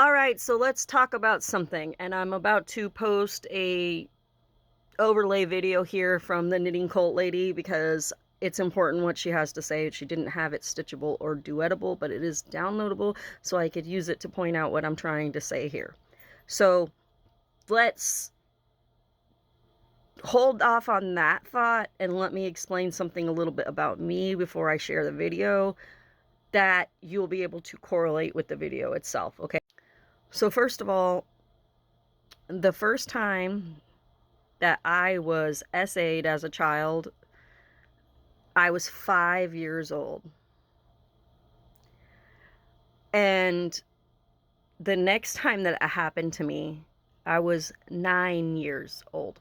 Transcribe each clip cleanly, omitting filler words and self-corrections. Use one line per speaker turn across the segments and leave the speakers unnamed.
All right, so let's talk about something. And I'm about to post a overlay video here from the Knitting Cult lady because it's important what she has to say. She didn't have it stitchable or duetable, but it is downloadable, so I could use it to point out what I'm trying to say here. So let's hold off on that thought and let me explain something a little bit about me before I share the video that you'll be able to correlate with the video itself, okay? So first of all, the first time that I was essayed as a child, I was 5 years old. And the next time that it happened to me, I was 9 years old.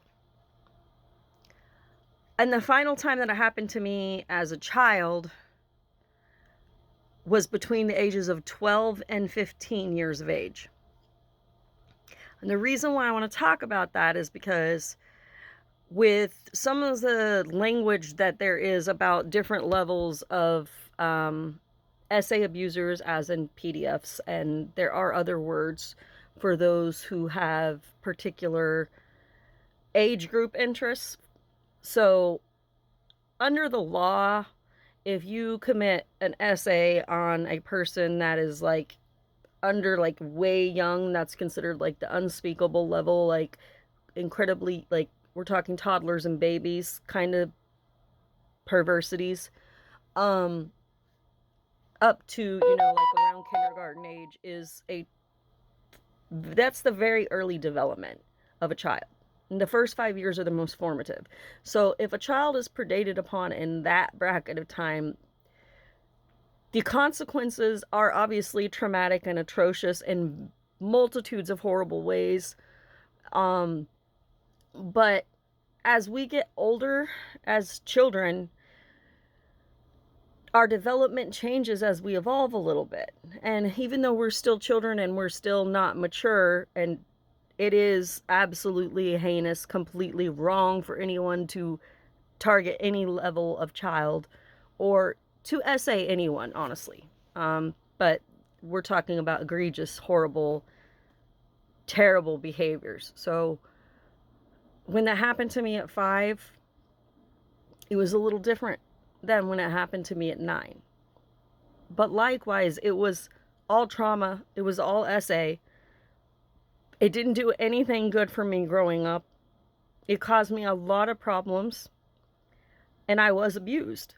And the final time that it happened to me as a child was between the ages of 12 and 15 years of age. And the reason why I want to talk about that is because with some of the language that there is about different levels of essay abusers, as in PDFs, and there are other words for those who have particular age group interests. So under the law, if you commit an essay on a person that is like under like way young, that's considered like the unspeakable level, like incredibly, like we're talking toddlers and babies kind of perversities, up to, you know, like around kindergarten age that's the very early development of a child. And the first 5 years are the most formative. So if a child is predated upon in that bracket of time, the consequences are obviously traumatic and atrocious in multitudes of horrible ways. But as we get older as children, our development changes as we evolve a little bit. And even though we're still children and we're still not mature, and it is absolutely heinous, completely wrong for anyone to target any level of child or to essay anyone, honestly. But we're talking about egregious, horrible, terrible behaviors. So when that happened to me at 5, it was a little different than when it happened to me at 9. But likewise, it was all trauma. It was all essay. It didn't do anything good for me growing up. It caused me a lot of problems, and I was abused.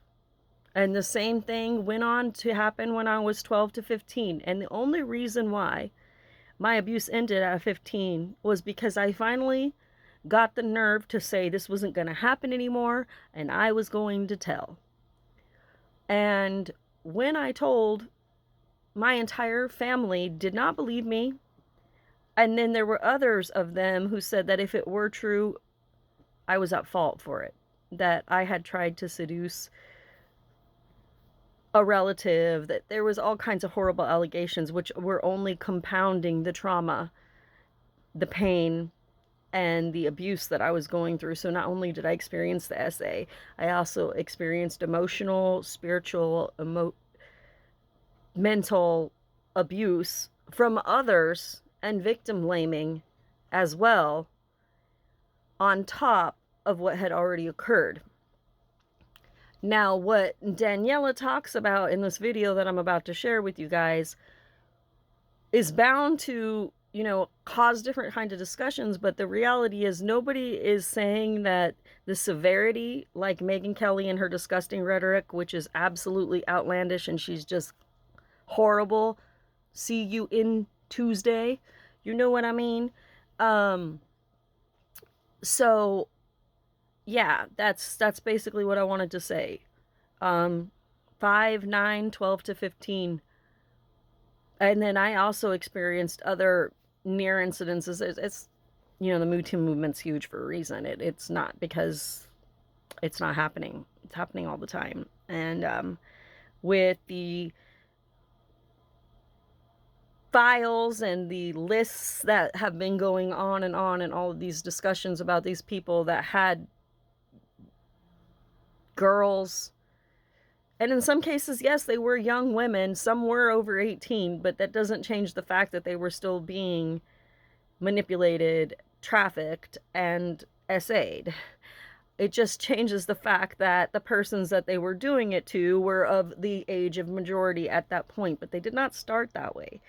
And the same thing went on to happen when I was 12 to 15. And the only reason why my abuse ended at 15 was because I finally got the nerve to say this wasn't going to happen anymore, and I was going to tell. And when I told, my entire family did not believe me. And then there were others of them who said that if it were true, I was at fault for it. That I had tried to seduce a relative, that there was all kinds of horrible allegations, which were only compounding the trauma, the pain, and the abuse that I was going through. So not only did I experience the essay, I also experienced emotional, spiritual, mental abuse from others and victim blaming as well, on top of what had already occurred. Now, what Daniela talks about in this video that I'm about to share with you guys is bound to, you know, cause different kinds of discussions, but the reality is nobody is saying that the severity, like Megyn Kelly and her disgusting rhetoric, which is absolutely outlandish and she's just horrible. See you in Tuesday. You know what I mean? So yeah, that's basically what I wanted to say. 5, 9, 12 to 15. And then I also experienced other near incidences. It's you know, the Me Too movement's huge for a reason. It's not because it's not happening. It's happening all the time. And with the files and the lists that have been going on, and all of these discussions about these people that had girls And in some cases, yes, they were young women. Some were over 18, but that doesn't change the fact that they were still being manipulated, trafficked, and essayed. It just changes the fact that the persons that they were doing it to were of the age of majority at that point, but they did not start that way.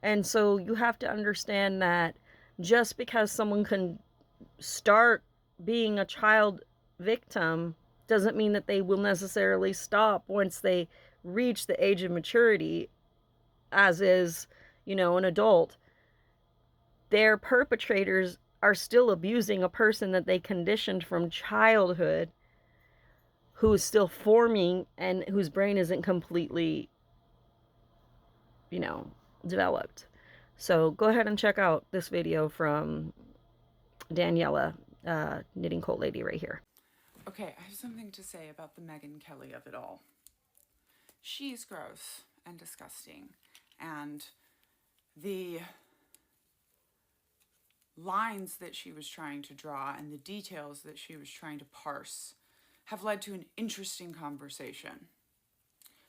And so you have to understand that just because someone can start being a child victim doesn't mean that they will necessarily stop once they reach the age of maturity, as is, an adult. Their perpetrators are still abusing a person that they conditioned from childhood, who is still forming and whose brain isn't completely, developed. So go ahead and check out this video from Daniela, Knitting Cult Lady, right here.
Okay, I have something to say about the Megyn Kelly of it all. She's gross and disgusting, and the lines that she was trying to draw and the details that she was trying to parse have led to an interesting conversation.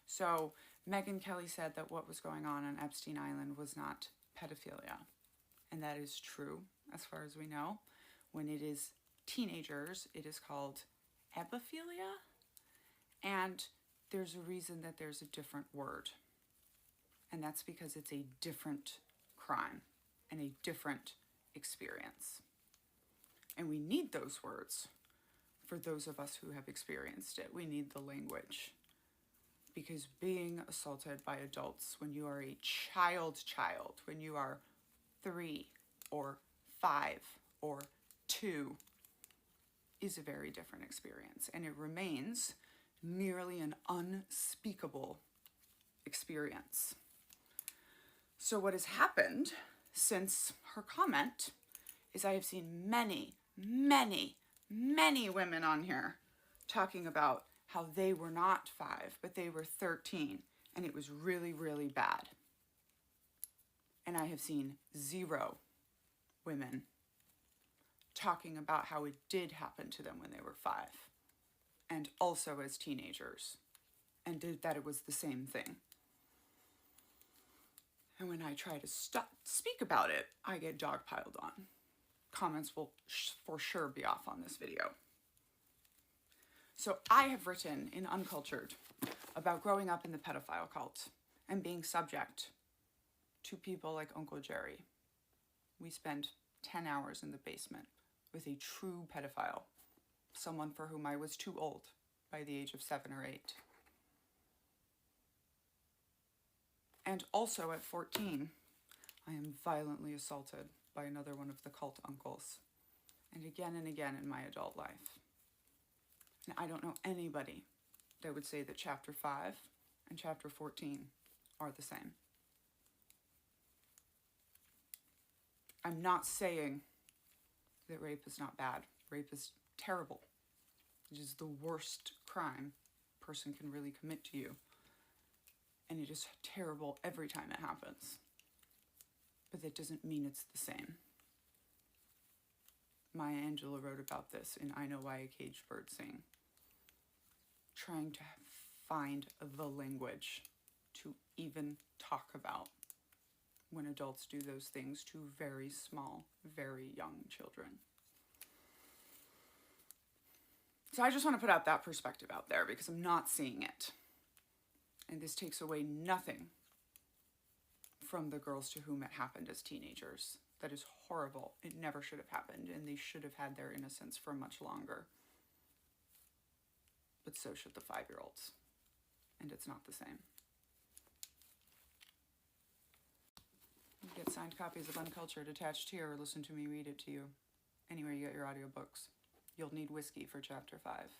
So Megyn Kelly said that what was going on Epstein Island was not pedophilia, and that is true as far as we know. When it is teenagers, it is called epiphilia, and there's a reason that there's a different word, and that's because it's a different crime and a different experience. And we need those words for those of us who have experienced it. We need the language, because being assaulted by adults when you are a child, when you are 3 or 5 or 2, is a very different experience, and it remains nearly an unspeakable experience. So what has happened since her comment is I have seen many, many, many women on here talking about how they were not 5, but they were 13, and it was really, really bad. And I have seen 0 women talking about how it did happen to them when they were 5, and also as teenagers, and that it was the same thing. And when I try to speak about it, I get dogpiled on. Comments will for sure be off on this video. So I have written in Uncultured about growing up in the pedophile cult and being subject to people like Uncle Jerry. We spent 10 hours in the basement with a true pedophile, someone for whom I was too old by the age of 7 or 8. And also at 14, I am violently assaulted by another one of the cult uncles, and again in my adult life. And I don't know anybody that would say that chapter 5 and chapter 14 are the same. I'm not saying that rape is not bad. Rape is terrible. It is the worst crime a person can really commit to you. And it is terrible every time it happens. But that doesn't mean it's the same. Maya Angelou wrote about this in I Know Why a Caged Bird Sing. Trying to find the language to even talk about when adults do those things to very small, very young children. So I just want to put out that perspective out there because I'm not seeing it. And this takes away nothing from the girls to whom it happened as teenagers. That is horrible. It never should have happened, and they should have had their innocence for much longer. But so should the 5-year-olds. And it's not the same. You get signed copies of Uncultured attached here, or listen to me read it to you. Anywhere you get your audiobooks. You'll need whiskey for chapter 5.